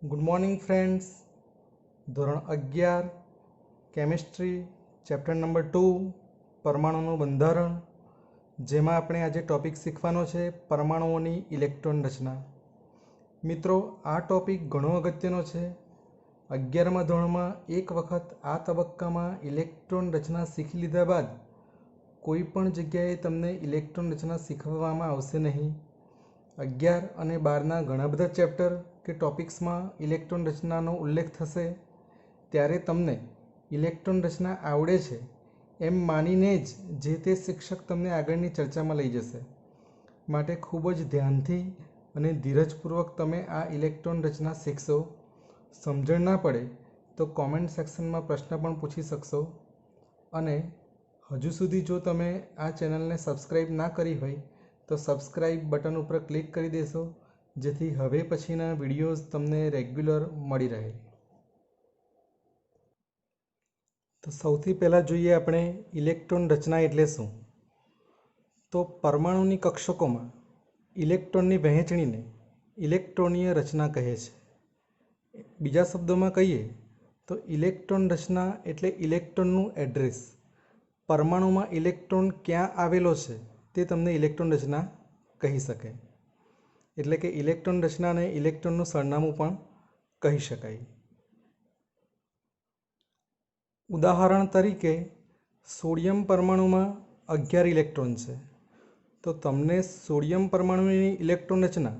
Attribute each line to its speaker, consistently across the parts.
Speaker 1: Good morning friends. ધોરણ 11 chemistry chapter number 2 પરમાણુનું બંધારણ, જેમાં આપણે આજે ટૉપિક શીખવાનો છે પરમાણુઓની ઇલેક્ટ્રોન રચના. મિત્રો, આ ટૉપિક ઘણો અગત્યનો છે. 11મા ધોરણમાં એક વખત આ તબક્કામાં ઇલેક્ટ્રોન રચના શીખી લીધા બાદ કોઈ પણ જગ્યાએ તમને ઇલેક્ટ્રોન રચના શીખવવામાં આવશે નહીં. 11 અને 12ના ઘણા બધા ચેપ્ટર કે ટોપિક્સમાં ઇલેક્ટ્રોન રચનાનો ઉલ્લેખ થશે, ત્યારે તમને ઇલેક્ટ્રોન રચના આવડે છે એમ માનીને જ જે તે શિક્ષક તમને આગળની ચર્ચામાં લઈ જશે. માટે ખૂબ જ ધ્યાનથી અને ધીરજપૂર્વક તમે આ ઇલેક્ટ્રોન રચના શીખશો. સમજણ ના પડે તો કોમેન્ટ સેક્શનમાં પ્રશ્ન પણ પૂછી શકશો. અને હજુ સુધી જો તમે આ ચેનલને સબસ્ક્રાઈબ ના કરી હોય તો સબસ્ક્રાઈબ બટન ઉપર ક્લિક કરી દેશો, જેથી હવે પછીના વિડીયોઝ તમને રેગ્યુલર મળી રહે. તો સૌથી પહેલાં જોઈએ આપણે ઇલેક્ટ્રોન રચના એટલે શું. તો પરમાણુની કક્ષકોમાં ઇલેક્ટ્રોનની વહેંચણીને ઇલેક્ટ્રોનીય રચના કહે છે. બીજા શબ્દોમાં કહીએ તો ઇલેક્ટ્રોન રચના એટલે ઇલેક્ટ્રોનનું એડ્રેસ. પરમાણુમાં ઇલેક્ટ્રોન ક્યાં આવેલો છે તે તમને ઇલેક્ટ્રોન રચના કહી શકે. એટલે કે ઇલેક્ટ્રોન રચનાને ઇલેક્ટ્રોનનું સરનામું પણ કહી શકાય. ઉદાહરણ તરીકે સોડિયમ પરમાણુમાં 11 ઇલેક્ટ્રોન છે. તો તમને સોડિયમ પરમાણુની ઇલેક્ટ્રોન રચના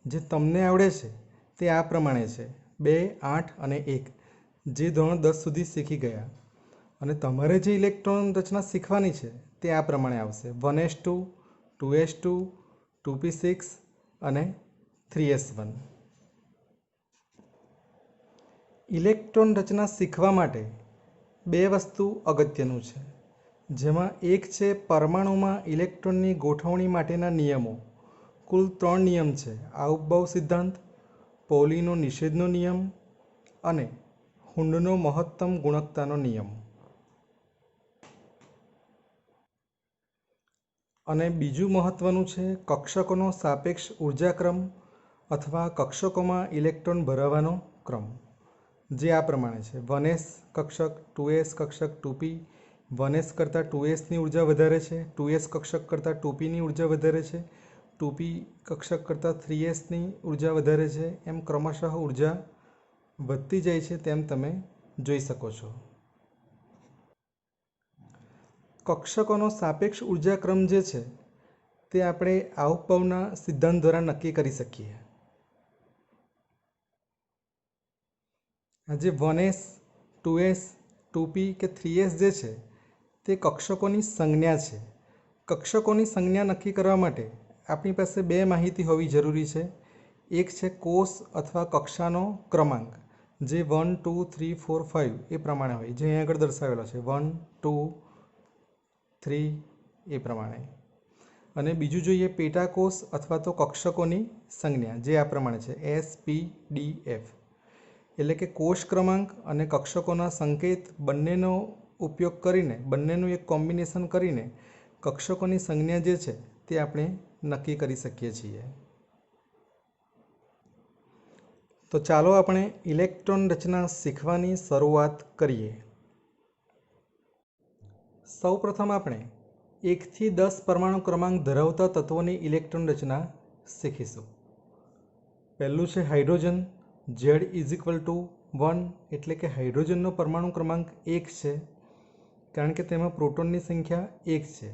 Speaker 1: જે તમને આવડે છે તે આ પ્રમાણે છે: 2, 8 અને 1, જે ધોરણ 10 સુધી શીખી ગયા. અને તમારે જે ઇલેક્ટ્રોન રચના શીખવાની છે તે આ પ્રમાણે આવશે: 1s2, 2s2, 2p6 અને 3s1. ઇલેક્ટ્રોન રચના શીખવા માટે બે વસ્તુ અગત્યનું છે, જેમાં એક છે પરમાણુમાં ઇલેક્ટ્રોનની ગોઠવણી માટેના નિયમો. કુલ 3 નિયમ છે: આઉપબાઉ સિદ્ધાંત, પૌલીનો નિષેધનો નિયમ અને હુન્ડનો મહત્તમ ગુણકતાનો નિયમ. અને બીજું મહત્ત્વનું છે કક્ષકોનો સાપેક્ષ ઉર્જાક્રમ અથવા કક્ષકોમાં ઇલેક્ટ્રોન ભરાવાનો ક્રમ, જે આ પ્રમાણે છે: 1s કક્ષક, 2s કક્ષક, 2p. 1s કરતાં 2sની ઉર્જા વધારે છે, 2s કક્ષક કરતાં 2pની ઉર્જા વધારે છે, 2p કક્ષક કરતાં 3sની ઉર્જા વધારે છે. એમ ક્રમશઃ ઉર્જા વધતી જાય છે, તેમ તમે જોઈ શકો છો. કક્ષકોનો સાપેક્ષ ઉર્જાક્રમ જે છે તે આપણે આઉપબાઉના સિદ્ધાંત દ્વારા નક્કી કરી શકીએ. આજે 1s, 2s, 2p કે 3s જે છે તે કક્ષકોની સંજ્ઞા છે. કક્ષકોની સંજ્ઞા નક્કી કરવા માટે આપણી પાસે બે માહિતી હોવી જરૂરી છે. એક છે કોષ અથવા કક્ષાનો ક્રમાંક, જે 1, 2, 3, 4, 5 એ પ્રમાણે હોય, જે અહીં આગળ દર્શાવેલો છે: 1, 2, 3 એ પ્રમાણે. અને બીજું જોઈએ પેટાકોષ અથવા તો કક્ષકોની સંજ્ઞા, જે આ પ્રમાણે છે: S, P, D, F. એટલે કે કોષ ક્રમાંક અને કક્ષકોના સંકેત બંનેનો ઉપયોગ કરીને, બંનેનું એક કોમ્બિનેશન કરીને કક્ષકોની સંજ્ઞા જે છે તે આપણે નક્કી કરી શકીએ છીએ. તો ચાલો આપણે ઇલેક્ટ્રોન રચના શીખવાની શરૂઆત કરીએ. સૌપ્રથમ આપણે 1 થી 10 પરમાણુ ક્રમાંક ધરાવતા તત્વોની ઇલેક્ટ્રોન રચના શીખીશું. પહેલું છે હાઇડ્રોજન. Z=1, એટલે કે હાઇડ્રોજનનો પરમાણુ ક્રમાંક 1 છે, કારણ કે તેમાં પ્રોટોનની સંખ્યા 1 છે.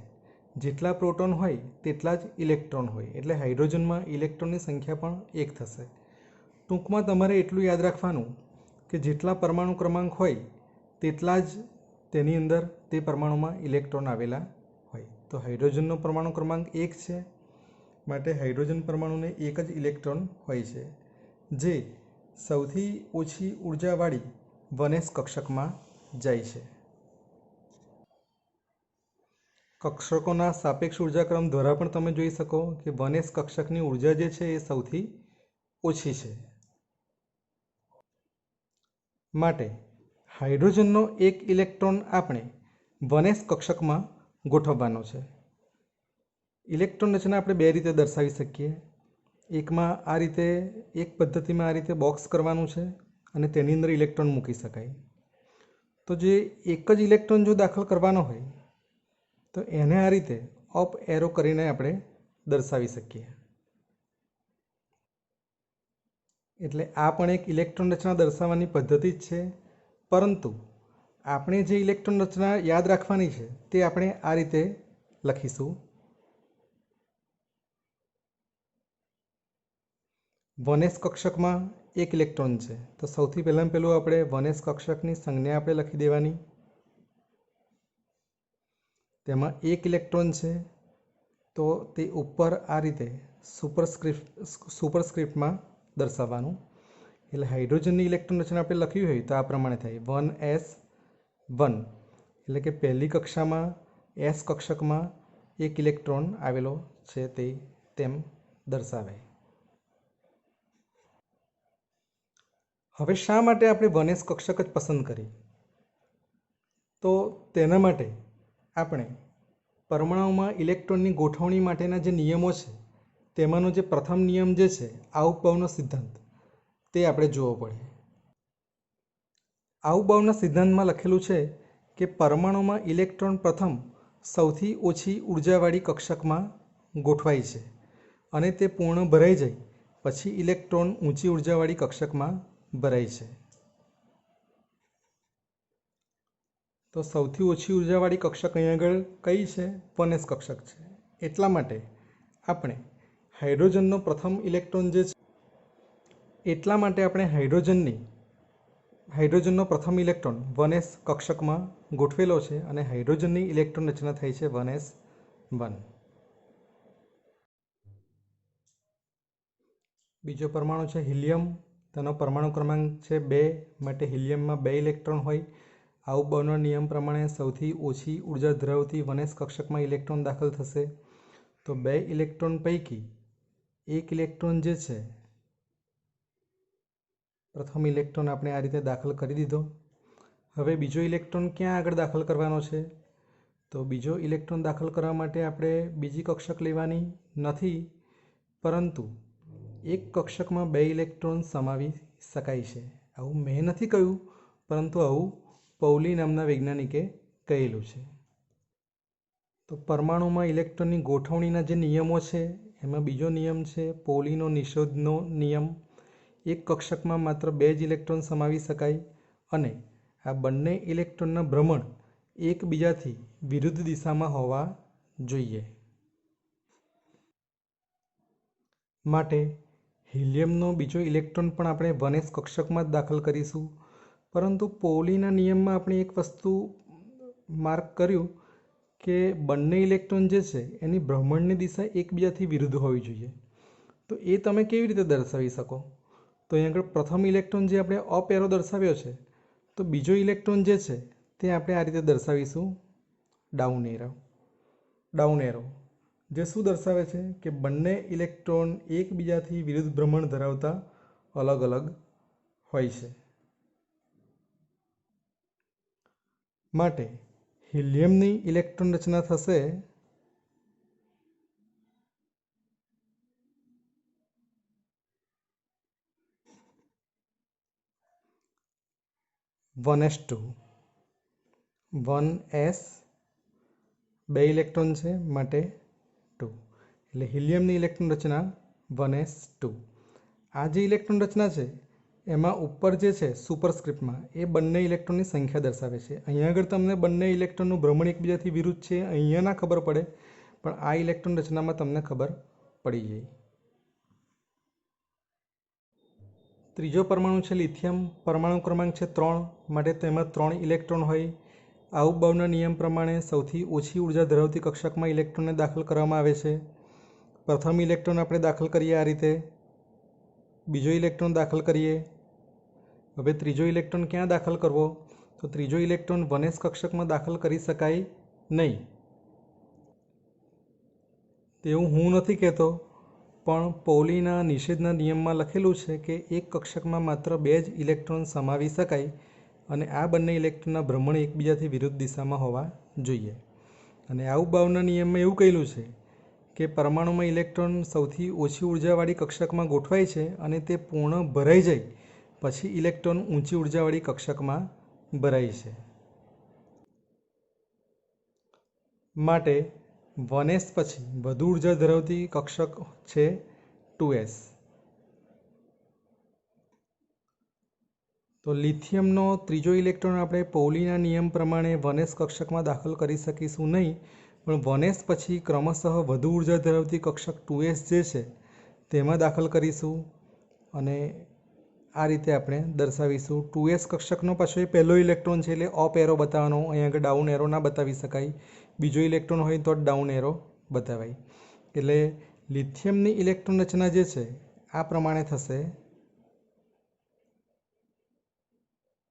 Speaker 1: જેટલા પ્રોટોન હોય તેટલા જ ઇલેક્ટ્રોન હોય, એટલે હાઇડ્રોજનમાં ઇલેક્ટ્રોનની સંખ્યા પણ 1 થશે. ટૂંકમાં તમારે એટલું યાદ રાખવાનું કે જેટલા પરમાણુ ક્રમાંક હોય તેટલા જ તેની અંદર તે પરમાણુમાં ઇલેક્ટ્રોન આવેલા હોય. તો હાઇડ્રોજનનો પરમાણુ ક્રમાંક 1 છે, માટે હાઇડ્રોજન પરમાણુને 1 જ ઇલેક્ટ્રોન હોય છે, જે સૌથી ઓછી ઉર્જાવાળી 1s કક્ષકમાં જાય છે. કક્ષકોના સાપેક્ષ ઉર્જાક્રમ દ્વારા પણ તમે જોઈ શકો કે 1s કક્ષકની ઉર્જા જે છે એ સૌથી ઓછી છે. માટે હાઇડ્રોજનનો 1 ઇલેક્ટ્રોન આપણે 1s કક્ષકમાં ગોઠવવાનો છે. ઇલેક્ટ્રોન રચના આપણે બે રીતે દર્શાવી શકીએ. એકમાં આ રીતે એક પદ્ધતિમાં આ રીતે બોક્સ કરવાનું છે અને તેની અંદર ઇલેક્ટ્રોન મૂકી શકાય. તો જે એક જ ઇલેક્ટ્રોન જો દાખલ કરવાનો હોય તો એને આ રીતે અપ એરો કરીને આપણે દર્શાવી શકીએ. એટલે આ પણ એક ઇલેક્ટ્રોન રચના દર્શાવવાની પદ્ધતિ જ છે, પરંતુ આપણે જે ઇલેક્ટ્રોન રચના યાદ રાખવાની છે તે આપણે આ રીતે લખીશું. 1s કક્ષકમાં એક ઇલેક્ટ્રોન છે, તો સૌથી પહેલાં આપણે 1s કક્ષકની સંજ્ઞા આપણે લખી દેવાની. તેમાં એક ઇલેક્ટ્રોન છે, તો તે ઉપર આ રીતે સુપરસ્ક્રિપ્ટમાં દર્શાવવાનું. એટલે હાઇડ્રોજનની ઇલેક્ટ્રોન રચના આપણે લખવી હોય તો આ પ્રમાણે થાય 1s1, એટલે કે પહેલી કક્ષામાં એસ કક્ષકમાં એક ઇલેક્ટ્રોન આવેલો છે તે તેમ દર્શાવે. હવે શા માટે આપણે 1s કક્ષક જ પસંદ કરી? તો તેના માટે આપણે પરમાણુમાં ઇલેક્ટ્રોનની ગોઠવણી માટેના જે નિયમો છે તેમાંનો જે પ્રથમ નિયમ જે છે આઉપબાઉનો સિદ્ધાંત, તે આપણે જોવો પડે. આઉપબાઉના સિદ્ધાંતમાં લખેલું છે કે પરમાણુમાં ઇલેક્ટ્રોન પ્રથમ સૌથી ઓછી ઉર્જાવાળી કક્ષકમાં ગોઠવાય છે અને તે પૂર્ણ ભરાઈ જાય પછી ઇલેક્ટ્રોન ઊંચી ઉર્જાવાળી કક્ષકમાં ભરાય છે. તો સૌથી ઓછી ઉર્જાવાળી કક્ષક અહીં આગળ કઈ છે? 1s કક્ષક છે. એટલા માટે આપણે હાઇડ્રોજનનો પ્રથમ ઇલેક્ટ્રોન જે છે હાઇડ્રોજનનો પ્રથમ ઇલેક્ટ્રોન 1s કક્ષકમાં ગોઠવેલો છે અને હાઇડ્રોજનની ઇલેક્ટ્રોન રચના થઈ છે 1s1. બીજો પરમાણુ છે હિલિયમ. તેનો પરમાણુ ક્રમાંક છે 2, માટે હિલિયમમાં 2 ઇલેક્ટ્રોન હોય. આઉપબાઉના નિયમ પ્રમાણે સૌથી ઓછી ઉર્જા ધરાવતી 1s કક્ષકમાં ઇલેક્ટ્રોન દાખલ થશે. તો 2 ઇલેક્ટ્રોન પૈકી એક ઇલેક્ટ્રોન જે છે, પ્રથમ ઇલેક્ટ્રોન આપણે આ રીતે દાખલ કરી દીધો. હવે બીજો ઇલેક્ટ્રોન ક્યાં આગળ દાખલ કરવાનો છે? તો બીજો ઇલેક્ટ્રોન દાખલ કરવા માટે આપણે બીજી કક્ષક લેવાની નથી, પરંતુ એક કક્ષકમાં 2 ઇલેક્ટ્રોન સમાવી શકાય છે. આવું મેં નથી કહ્યું, પરંતુ આવું પૌલી નામના વૈજ્ઞાનિકે કહેલું છે. તો પરમાણુમાં ઇલેક્ટ્રોનની ગોઠવણીના જે નિયમો છે એમાં બીજો નિયમ છે પૌલીનો નિષેધનો નિયમ. એક કક્ષકમાં માત્ર 2 જ ઇલેક્ટ્રોન સમાવી શકાય અને આ બંને ઇલેક્ટ્રોનના ભ્રમણ એકબીજાથી વિરુદ્ધ દિશામાં હોવા જોઈએ. માટે હિલિયમનો બીજો ઇલેક્ટ્રોન પણ આપણે 1s કક્ષકમાં જ દાખલ કરીશું. પરંતુ પૌલીના નિયમમાં આપણે એક વસ્તુ માર્ક કર્યું કે બંને ઇલેક્ટ્રોન જે છે એની ભ્રમણની દિશા એકબીજાથી વિરુદ્ધ હોવી જોઈએ. તો એ તમે કેવી રીતે દર્શાવી શકો? તો અહીં આગળ પ્રથમ ઇલેક્ટ્રોન જે આપણે અપ એરો દર્શાવ્યો છે, તો બીજો ઇલેક્ટ્રોન જે છે તે આપણે આ રીતે દર્શાવીશું ડાઉન એરો, જે શું દર્શાવે છે કે બંને ઇલેક્ટ્રોન એકબીજાથી વિરુદ્ધ ભ્રમણ ધરાવતા અલગ અલગ હોય છે. માટે હિલિયમની ઇલેક્ટ્રોન રચના થશે 1s2. 1s 2 ઇલેક્ટ્રોન છે માટે 2, એટલે હિલિયમની ઇલેક્ટ્રોન રચના 1s2. આ જે ઇલેક્ટ્રોન રચના છે એમાં ઉપર જે છે સુપરસ્ક્રિપ્ટમાં એ બંને ઇલેક્ટ્રોનની સંખ્યા દર્શાવે છે. અહીંયા આગળ તમને બંને ઇલેક્ટ્રોનનું ભ્રમણ એકબીજાથી વિરુદ્ધ છે અહીંયા ના ખબર પડે, પણ આ ઇલેક્ટ્રોન રચનામાં તમને ખબર પડી જાય. ત્રીજો પરમાણુ છે લિથિયમ. પરમાણુ ક્રમાંક છે 3, માટે તેમાં 3 ઇલેક્ટ્રોન હોય. આઉપબાઉના નિયમ પ્રમાણે સૌથી ઓછી ઉર્જા ધરાવતી કક્ષકમાં ઇલેક્ટ્રોનને દાખલ કરવામાં આવે છે. પ્રથમ ઇલેક્ટ્રોન આપણે દાખલ કરીએ આ રીતે, બીજો ઇલેક્ટ્રોન દાખલ કરીએ. હવે ત્રીજો ઇલેક્ટ્રોન ક્યાં દાખલ કરવો? તો ત્રીજો ઇલેક્ટ્રોન 1s કક્ષકમાં દાખલ કરી શકાય નહીં. તેવું હું નથી કહેતો, પણ પૌલીના નિષેધના નિયમમાં લખેલું છે કે એક કક્ષકમાં માત્ર 2 જ ઇલેક્ટ્રોન સમાવી શકાય અને આ બંને ઇલેક્ટ્રોનના ભ્રમણ એકબીજાથી વિરુદ્ધ દિશામાં હોવા જોઈએ. અને આઉપબાઉના નિયમમાં એવું કહેલું છે કે પરમાણુમાં ઇલેક્ટ્રોન સૌથી ઓછી ઉર્જાવાળી કક્ષકમાં ગોઠવાય છે અને તે પૂર્ણ ભરાઈ જાય પછી ઇલેક્ટ્રોન ઊંચી ઉર્જાવાળી કક્ષકમાં ભરાય છે. માટે 1s પછી વધુ ઉર્જા ધરાવતી કક્ષક છે 2s. તો લિથિયમનો ત્રીજો ઇલેક્ટ્રોન આપણે પૌલીના નિયમ પ્રમાણે 1s કક્ષકમાં દાખલ કરી શકીશું નહીં, પણ 1s પછી ક્રમશઃ વધુ ઉર્જા ધરાવતી કક્ષક 2s જે છે તેમાં દાખલ કરીશું અને આ રીતે આપણે દર્શાવીશું. 2s કક્ષકનો પાછો એ પહેલો ઇલેક્ટ્રોન છે એટલે અપ એરો બતાવવાનો, અહીંયા આગળ ડાઉન એરો ના બતાવી શકાય. બીજો ઇલેક્ટ્રોન હોય તો ડાઉન એરો બતાવાય. એટલે લિથિયમની ઇલેક્ટ્રોન રચના જે છે આ પ્રમાણે થશે: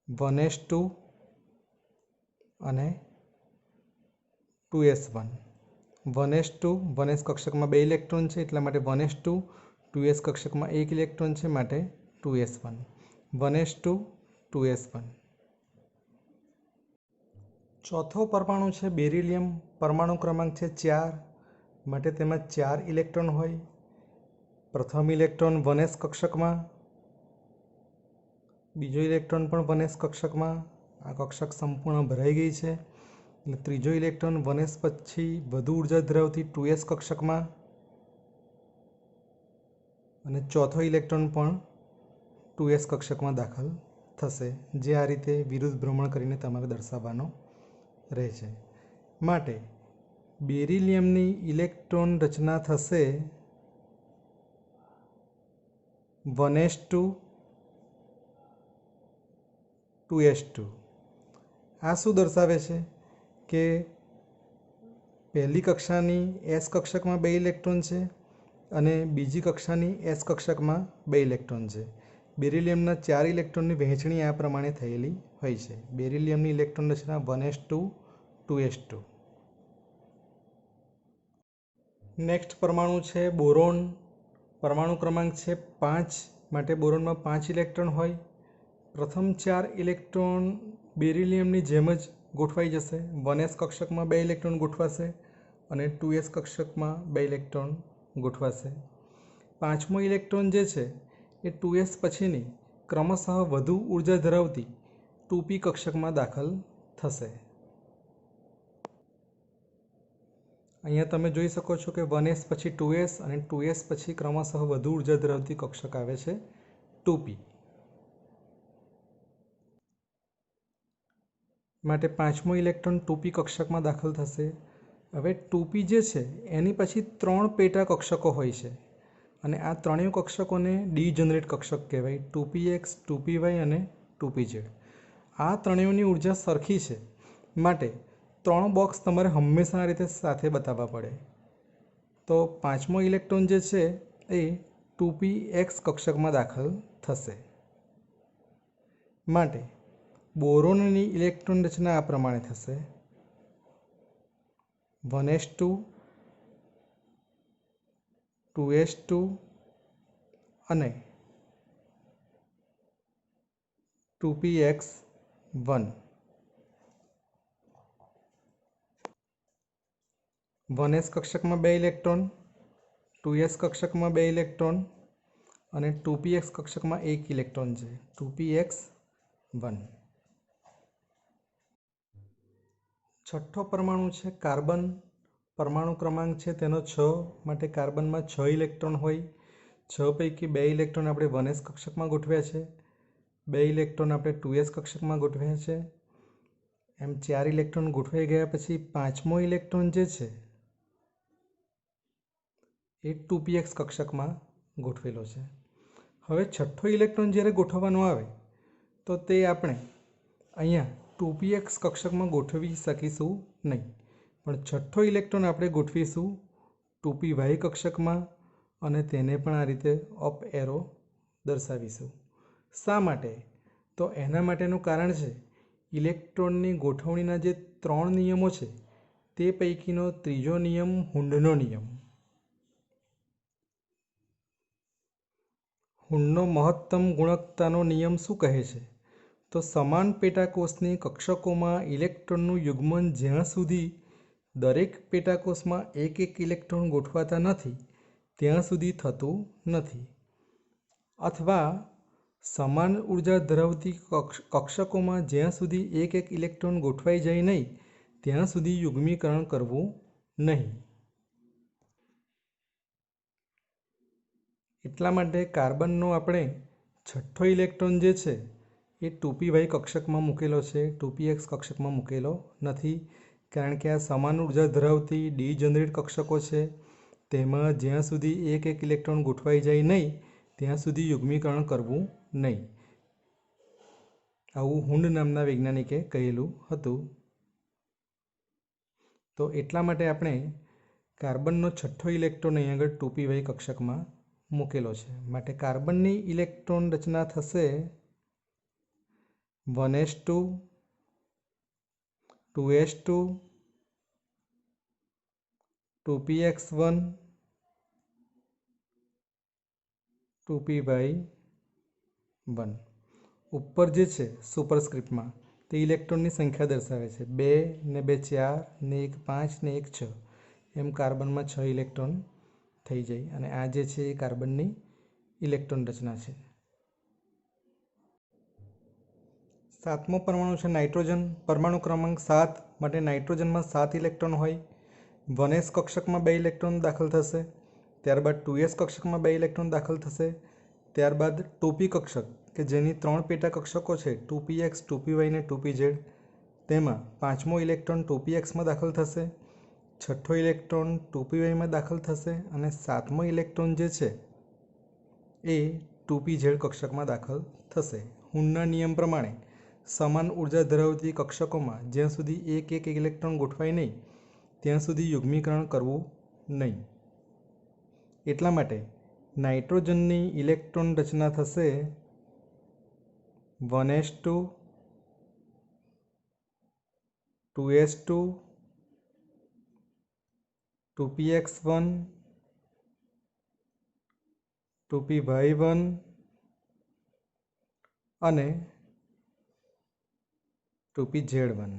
Speaker 1: 1s2 અને 2s1. 1s2 1s કક્ષકમાં 2 ઇલેક્ટ્રોન છે એટલા માટે 1s2, 2s કક્ષકમાં 1 ઇલેક્ટ્રોન છે માટે 2s1. 1s2 2s1. ચોથો પરમાણુ છે બેરિલિયમ. પરમાણુ ક્રમાંક છે 4 માટે તેમાં 4 ઇલેક્ટ્રોન હોય. પ્રથમ ઇલેક્ટ્રોન 1s કક્ષકમાં, બીજો ઇલેક્ટ્રોન પણ 1s કક્ષકમાં. આ કક્ષક સંપૂર્ણ ભરાઈ ગઈ છે. એટલે ત્રીજો ઇલેક્ટ્રોન 1s પછી વધુ ઉર્જા ધરાવતી 2s કક્ષકમાં અને ચોથો ઇલેક્ટ્રોન પણ 2s કક્ષકમાં દાખલ થશે, જે આ રીતે વિરુદ્ધ ભ્રમણ કરીને તમારે દર્શાવવાનો રહે છે. માટે બેરિલિયમની ઇલેક્ટ્રોન રચના થશે 1s2 2s2. આ શું દર્શાવે છે કે પહેલી કક્ષાની s કક્ષકમાં 2 ઇલેક્ટ્રોન છે અને બીજી કક્ષાની s કક્ષકમાં 2 ઇલેક્ટ્રોન છે. બેરિલિયમના 4 ઇલેક્ટ્રોનની વહેંચણી આ પ્રમાણે થયેલી હોય છે. બેરિલિયમની ઇલેક્ટ્રોન રચના 1s2 2s2. નેક્સ્ટ પરમાણુ છે બોરોન. પરમાણુ ક્રમાંક છે 5 માટે બોરોનમાં 5 ઇલેક્ટ્રોન હોય. પ્રથમ 4 ઇલેક્ટ્રોન બેરિલિયમની જેમ જ ગોઠવાઈ જશે. 1s કક્ષકમાં 2 ઇલેક્ટ્રોન ગોઠવાશે અને 2s કક્ષકમાં 2 ઇલેક્ટ્રોન ગોઠવાશે. પાંચમો ઇલેક્ટ્રોન જે છે એ 2s પછીની ક્રમશઃ વધુ ઉર્જા ધરાવતી 2p કક્ષકમાં દાખલ થશે. અહીંયા તમે જોઈ શકો છો કે 1s પછી 2s અને 2s પછી ક્રમશઃ વધુ ઉર્જા ધરાવતી કક્ષક આવે છે 2p. માટે પાંચમો ઇલેક્ટ્રોન 2p કક્ષકમાં દાખલ થશે. હવે 2p જે છે એની પછી 3 પેટા કક્ષકો હોય છે અને આ ત્રણેય કક્ષકોને ડીજનરેટ કક્ષક કહેવાય: 2px 2py અને 2pz. આ ત્રણેયની ઉર્જા સરખી છે માટે 3 બોક્સ તમારે હંમેશા આ રીતે સાથે બતાવવા પડે. તો પાંચમો ઇલેક્ટ્રોન જે છે એ 2px કક્ષકમાં દાખલ થશે. માટે બોરોનની ઇલેક્ટ્રોન રચના આ પ્રમાણે થશે: 1s2 2s2 અને 2px1. 1s કક્ષકમાં 2 electron, 2s કક્ષકમાં 2 electron અને 2px કક્ષકમાં 1 ઇલેક્ટ્રોન છે 2px1. છઠ્ઠો પરમાણુ છે કાર્બન. પરમાણુ ક્રમાંક છે તેનો 6 માટે કાર્બનમાં 6 ઇલેક્ટ્રોન હોય. 6 પૈકી 2 ઇલેક્ટ્રોન આપણે 1s કક્ષકમાં ગોઠવ્યા છે, 2 ઇલેક્ટ્રોન આપણે 2s કક્ષકમાં ગોઠવ્યા છે. એમ 4 ઇલેક્ટ્રોન ગોઠવાઈ ગયા પછી પાંચમો ઇલેક્ટ્રોન જે છે એ 2px કક્ષકમાં ગોઠવેલો છે. હવે છઠ્ઠો ઇલેક્ટ્રોન જ્યારે ગોઠવવાનો આવે તો તે આપણે અહીંયા 2px કક્ષકમાં ગોઠવી શકીશું નહીં, પણ છઠ્ઠો ઇલેક્ટ્રોન આપણે ગોઠવીશું 2py કક્ષકમાં અને તેને પણ આ રીતે અપ એરો દર્શાવીશું. શા માટે? તો એના માટેનું કારણ છે ઇલેક્ટ્રોનની ગોઠવણીના જે 3 નિયમો છે તે પૈકીનો ત્રીજો નિયમ હુન્ડનો નિયમ. હુન્ડનો મહત્તમ ગુણકતાનો નિયમ શું કહે છે? તો સમાન પેટાકોષની કક્ષકોમાં ઇલેક્ટ્રોનનું યુગ્મન જ્યાં સુધી દરેક પેટાકોષમાં એક એક ઇલેક્ટ્રોન ગોઠવાતા નથી ત્યાં સુધી થતું નથી, અથવા સમાન ઉર્જા ધરાવતી કક્ષકોમાં જ્યાં સુધી એક એક ઇલેક્ટ્રોન ગોઠવાઈ જાય નહીં ત્યાં સુધી યુગ્મીકરણ કરવું નહીં. એટલા માટે કાર્બનનો આપણે છઠ્ઠો ઇલેક્ટ્રોન જે છે એ 2p કક્ષકમાં મૂકેલો છે, 2px કક્ષકમાં મૂકેલો નથી, કારણ કે આ સમાન ઉર્જા ધરાવતી ડીજનરેટ કક્ષકો છે. તેમાં જ્યાં સુધી એક એક ઇલેક્ટ્રોન ગોઠવાઈ જાય નહીં ત્યાં સુધી યુગ્મીકરણ કરવું નહીં, આવું હુન્ડ નામના વૈજ્ઞાનિકે કહેલું હતું. તો એટલા માટે આપણે કાર્બનનો છઠ્ઠો ઇલેક્ટ્રોન અહીં આગળ 2p કક્ષકમાં મૂકેલો છે. માટે કાર્બનની ઇલેક્ટ્રોન રચના થશે 1s2 2s2 2px1 2py1. ઉપર જે છે સુપરસ્ક્રિપ્ટમાં તે ઇલેક્ટ્રોનની સંખ્યા દર્શાવે છે, 2 ને 2 4 ને 1 5 ને 1 6, એમ કાર્બનમાં 6 ઇલેક્ટ્રોન થઈ જાય. અને આ જે છે એ કાર્બનની ઇલેક્ટ્રોન રચના છે. સાતમો પરમાણુ છે નાઇટ્રોજન. પરમાણુ ક્રમાંક 7 માટે નાઇટ્રોજનમાં 7 ઇલેક્ટ્રોન હોય. 1s કક્ષકમાં 2 ઇલેક્ટ્રોન દાખલ થશે, ત્યારબાદ 2s કક્ષકમાં 2 ઇલેક્ટ્રોન દાખલ થશે, ત્યારબાદ 2p કક્ષક કે જેની 3 પેટા કક્ષકો છે 2px 2py ને 2pz, તેમાં પાંચમો ઇલેક્ટ્રોન 2pxમાં દાખલ થશે, છઠ્ઠો ઇલેક્ટ્રોન 2pyમાં દાખલ થશે અને સાતમો ઇલેક્ટ્રોન જે છે એ 2pz કક્ષકમાં દાખલ થશે. હુન્ડના નિયમ પ્રમાણે સમાન ઉર્જા ધરાવતી કક્ષકોમાં જ્યાં સુધી એક એક ઇલેક્ટ્રોન ગોઠવાય નહીં ત્યાં સુધી યુગ્મીકરણ કરવું નહીં. એટલા માટે નાઇટ્રોજનની ઇલેક્ટ્રોન રચના થશે 1s2 2s2 2px1 2py1 અને 2pz1.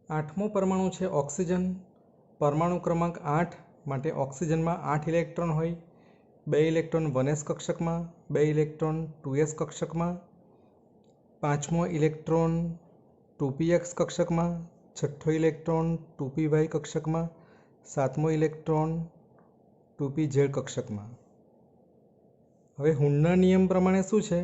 Speaker 1: આઠમો પરમાણુ છે ઓક્સિજન. પરમાણુ ક્રમાંક 8 માટે ઓક્સિજનમાં 8 ઇલેક્ટ્રોન હોય. 2 ઇલેક્ટ્રોન 1s કક્ષકમાં, 2 ઇલેક્ટ્રોન 2s કક્ષકમાં, પાંચમો ઇલેક્ટ્રોન 2px કક્ષકમાં, છઠ્ઠો ઇલેક્ટ્રોન 2py કક્ષકમાં, સાતમો ઇલેક્ટ્રોન 2pz કક્ષકમાં. હવે હુન્ડના નિયમ પ્રમાણે શું છે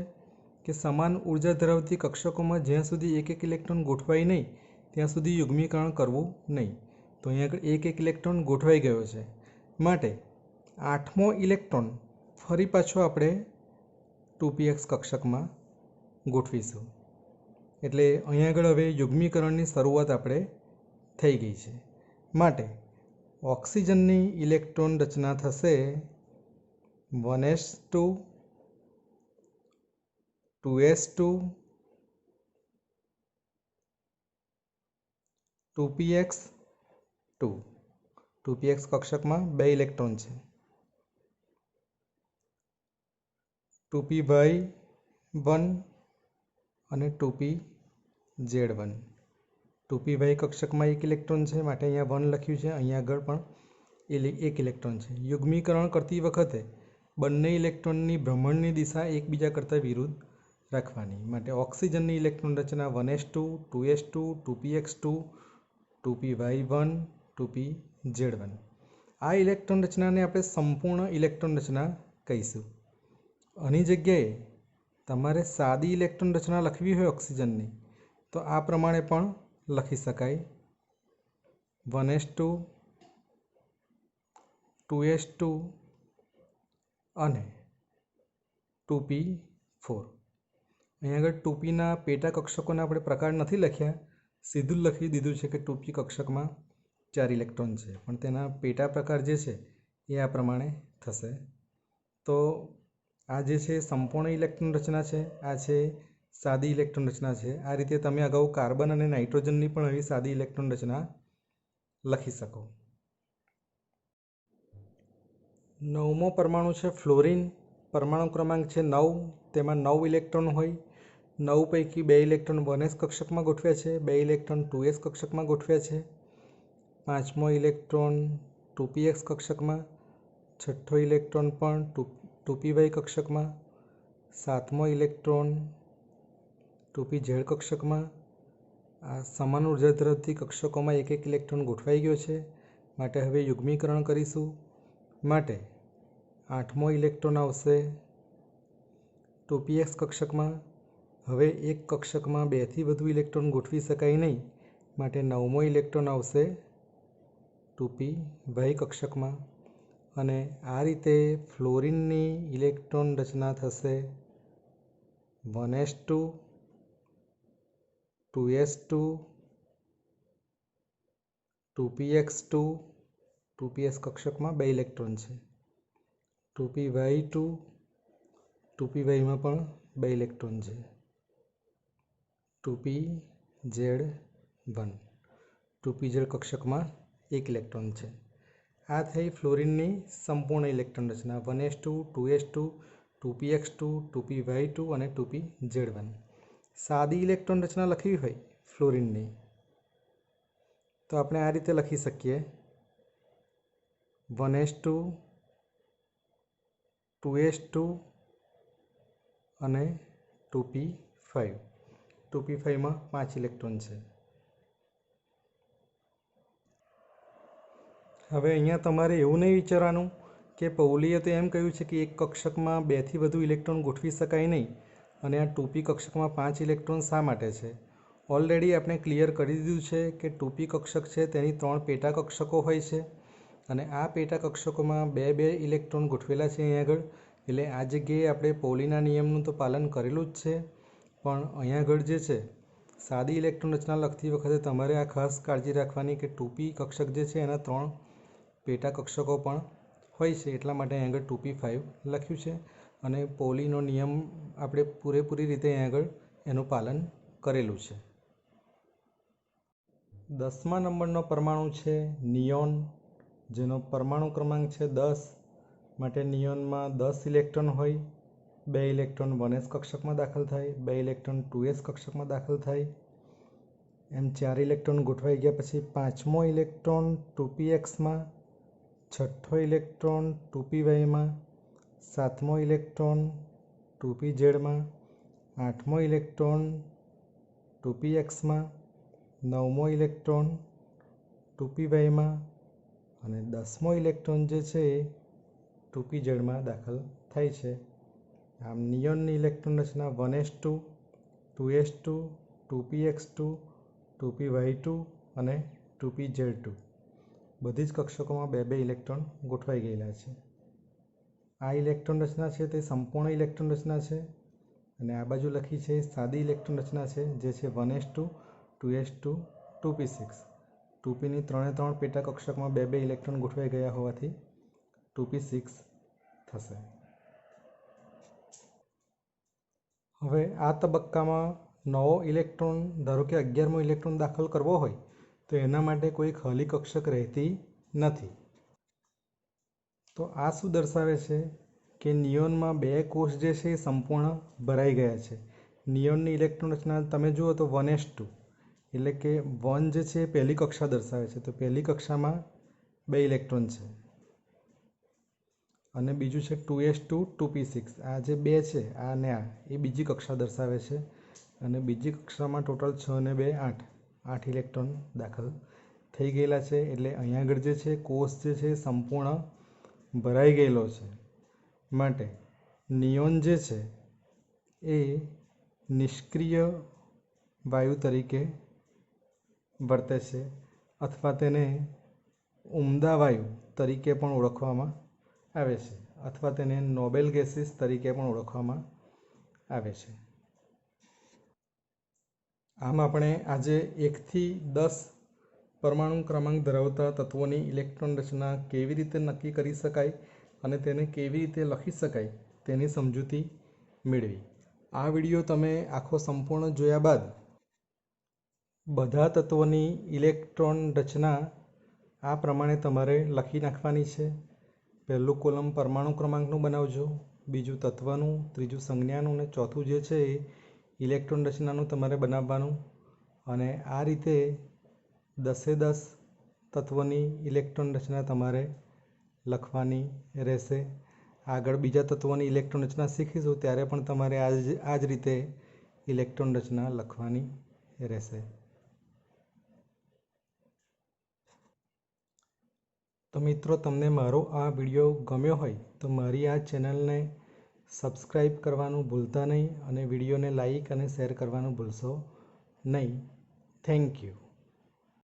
Speaker 1: કે સમાન ઉર્જા ધરાવતી કક્ષકોમાં જ્યાં સુધી એક એક ઇલેક્ટ્રોન ગોઠવાય નહીં ત્યાં સુધી યુગ્મીકરણ કરવું નહીં. તો અહીં આગળ એક એક ઇલેક્ટ્રોન ગોઠવાઈ ગયો છે, માટે આઠમો ઇલેક્ટ્રોન ફરી પાછો આપણે 2px કક્ષકમાં ગોઠવીશું. એટલે અહીં આગળ હવે યુગ્મીકરણની શરૂઆત આપણે થઈ ગઈ છે. માટે ઓક્સિજનની ઇલેક્ટ્રોન રચના થશે 1s2 2s2 2px2. 2px કક્ષકમાં 2 electron છે. 2py1 અને 2pz1. 2py કક્ષકમાં 1 ઇલેક્ટ્રોન છે, માટે અહીંયા 1 લખ્યું છે. અહીંયા આગળ પણ 1 ઇલેક્ટ્રોન છે. યુગ્મીકરણ કરતી વખતે બંને ઇલેક્ટ્રોનની ભ્રમણની દિશા એકબીજા કરતાં વિરુદ્ધ રાખવાની. માટે ઓક્સિજનની ઇલેક્ટ્રોન રચના 1s2 2s2 2px2 2py1 2pz1. આ ઇલેક્ટ્રોન રચનાને આપણે સંપૂર્ણ ઇલેક્ટ્રોન રચના કહીશું. આની જગ્યાએ તમારે સાદી ઇલેક્ટ્રોન રચના લખવી હોય ઓક્સિજનની તો આ પ્રમાણે પણ લખી શકાય. 1s2 2s2 અને 2p4. અહીં આગળ 2pના પેટા કક્ષકોના આપણે પ્રકાર નથી લખ્યા, સીધું લખી દીધું છે કે 2p કક્ષકમાં 4 ઇલેક્ટ્રોન છે, પણ તેના પેટા પ્રકાર જે છે એ આ પ્રમાણે થશે. તો આ જે છે સંપૂર્ણ ઇલેક્ટ્રોન રચના છે, આ છે સાદી ઇલેક્ટ્રોન રચના છે. આ રીતે તમે અગાઉ કાર્બન અને નાઇટ્રોજનની પણ આવી સાદી ઇલેક્ટ્રોન રચના લખી શકો. નવમો પરમાણુ છે ફ્લોરિન. પરમાણુ ક્રમાંક છે 9, તેમાં 9 ઇલેક્ટ્રોન હોય. 9 પૈકી 2 ઇલેક્ટ્રોન 1s કક્ષકમાં ગોઠવ્યા છે, 2 ઇલેક્ટ્રોન 2s કક્ષકમાં ગોઠવ્યા છે, 5મો ઇલેક્ટ્રોન 2px કક્ષકમાં, 6ઠ્ઠો ઇલેક્ટ્રોન પણ 2py કક્ષકમાં, 7મો ઇલેક્ટ્રોન 2pz કક્ષકમાં. આ સમાન ઉર્જા ધરાવતી કક્ષકોમાં એક એક ઇલેક્ટ્રોન ગોઠવાઈ ગયો છે, માટે હવે યુગ્મીકરણ કરીશું. માટે 8મો ઇલેક્ટ્રોન આવશે 2px કક્ષકમાં. હવે એક કક્ષકમાં 2થી વધુ ઇલેક્ટ્રોન ગોઠવી શકાય નહીં, માટે 9મો ઇલેક્ટ્રોન આવશે 2py કક્ષકમાં. અને આ રીતે ફ્લોરિનની ઇલેક્ટ્રોન રચના થશે 1s2, 2s2, 2px2, 2ps કક્ષકમાં 2 electron છે, 2py2, 2pyમાં પણ 2 ઇલેક્ટ્રોન છે, 2pz1, 2pz કક્ષકમાં 1 ઇલેક્ટ્રોન છે. આ થઈ ફ્લોરિનની સંપૂર્ણ ઇલેક્ટ્રોન રચના 1s2, 2s2, 2px2, 2py2 અને 2pz1. સાદી ઇલેક્ટ્રોન રચના લખવી હોય ફ્લોરિનની તો આપણે આ રીતે લખી શકીએ: 1s2, 2s2 અને 2p5. 2p5માં 5 ઇલેક્ટ્રોન છે. હવે અહીંયા તમારે એવું નહીં વિચારવાનું કે પૌલીએ તો એમ કહ્યું છે કે એક કક્ષકમાં 2થી વધુ ઇલેક્ટ્રોન ગોઠવી શકાય નહીં, અને આ 2p કક્ષકમાં 5 ઇલેક્ટ્રોન શા માટે છે? ઓલરેડી આપણે ક્લિયર કરી દીધું છે કે 2p કક્ષક છે તેની 3 પેટા કક્ષકો હોય છે, અને આ પેટા કક્ષકોમાં 2 ઇલેક્ટ્રોન ગોઠવેલા છે અહીંયા આગળ. એટલે આ જગ્યાએ આપણે પૌલીના નિયમનું તો પાલન કરેલું જ છે, પણ અહીંયા આગળ જે છે સાદી ઇલેક્ટ્રોન રચના લખતી વખતે તમારે આ ખાસ કાળજી રાખવાની કે 2p કક્ષક જે છે એના 3 પેટા કક્ષકો પણ હોય છે, એટલા માટે અહીં આગળ 2p5 લખ્યું છે. અને પૌલીનો નિયમ આપણે પૂરેપૂરી રીતે અહીં આગળ એનું પાલન કરેલું છે. 10મા નંબરનો પરમાણુ છે નિયોન, જેનો પરમાણુ ક્રમાંક છે 10. માટે નિયોનમાં 10 ઇલેક્ટ્રોન હોય, 2 ઇલેક્ટ્રોન 1s કક્ષકમાં દાખલ થાય, 2 ઇલેક્ટ્રોન 2s કક્ષકમાં દાખલ થાય. એમ 4 ઇલેક્ટ્રોન ગોઠવાઈ ગયા પછી 5મો ઇલેક્ટ્રોન 2pxમાં, 6ઠ્ઠો ઇલેક્ટ્રોન 2pyમાં, 7મો ઇલેક્ટ્રોન 2pzમાં, 8મો ઇલેક્ટ્રોન 2pxમાં, 9મો ઇલેક્ટ્રોન 2pyમાં અને 10મો ઇલેક્ટ્રોન જે છે એ 2pzમાં દાખલ થાય છે. આમ નિયોનની ઇલેક્ટ્રોન રચના 1s2, 2s2, 2px2, 2py2 અને 2pz2 બધી જ કક્ષકોમાં 2 ઇલેક્ટ્રોન ગોઠવાઈ ગયેલા છે. આ ઇલેક્ટ્રોન રચના છે તે સંપૂર્ણ ઇલેક્ટ્રોન રચના છે, અને આ બાજુ લખી છે સાદી ઇલેક્ટ્રોન રચના છે જે છે 1s2, 2s2, 2p6. 2pની 3 પેટા કક્ષકમાં 2 ઇલેક્ટ્રોન ગોઠવાઈ ગયા હોવાથી 2p6 થશે. હવે આ તબક્કામાં નવો ઇલેક્ટ્રોન, ધારો કે 11મો ઇલેક્ટ્રોન દાખલ કરવો હોય તો એના માટે કોઈ ખાલી કક્ષક રહેતી નથી. તો આ શું દર્શાવે છે કે નિયોનમાં 2 કોષ જે છે એ સંપૂર્ણ ભરાઈ ગયા છે. નિયોનની ઇલેક્ટ્રોન રચના તમે જુઓ તો 1s2, એટલે કે 1 જે છે એ પહેલી કક્ષા દર્શાવે છે, તો પહેલી કક્ષામાં 2 ઇલેક્ટ્રોન છે. અને બીજું છે 2s2, 2p6. આ જે 2 છે આ ને આ એ બીજી કક્ષા દર્શાવે છે, અને બીજી કક્ષામાં ટોટલ 6 ને 2 8 ઇલેક્ટ્રોન દાખલ થઈ ગયેલા છે. એટલે અહીંયા આગળ જે છે કોષ જે છે સંપૂર્ણ ભરાઈ ગયેલો છે. માટે નિયોન જે છે એ નિષ્ક્રિય વાયુ તરીકે વર્તે છે, અથવા તેને ઉમદા વાયુ તરીકે પણ ઓળખવામાં આવે છે, અથવા તેને નોબેલ ગેસીસ તરીકે પણ ઓળખવામાં આવે છે. આમ આપણે આજે 1 થી 10 પરમાણુ ક્રમાંક ધરાવતા તત્વોની ઇલેક્ટ્રોન રચના કેવી રીતે નક્કી કરી શકાય અને તેને કેવી રીતે લખી શકાય તેની સમજૂતી મેળવી. આ વિડીયો તમે આખો સંપૂર્ણ જોયા બાદ બધા તત્વોની ઇલેક્ટ્રોન રચના આ પ્રમાણે તમારે લખી નાખવાની છે. પહેલું કોલમ પરમાણુ ક્રમાંકનું બનાવજો, બીજું તત્વનું, ત્રીજું સંજ્ઞાનું અને ચોથું જે છે એ ઇલેક્ટ્રોન રચનાનું તમારે બનાવવાનું અને આ રીતે 10 તત્વોની ઇલેક્ટ્રોન રચના તમારે લખવાની રહેશે. આગળ બીજા તત્વોની ઇલેક્ટ્રોન રચના શીખીશું ત્યારે પણ તમારે આ જ રીતે ઇલેક્ટ્રોન રચના લખવાની રહેશે. તો મિત્રો, તમને મારો આ વિડીયો ગમ્યો હોય તો મારી આ ચેનલને સબસ્ક્રાઈબ કરવાનું ભૂલતા નહીં અને વિડીયોને લાઈક અને શેર કરવાનું ભૂલશો નહીં. Thank you.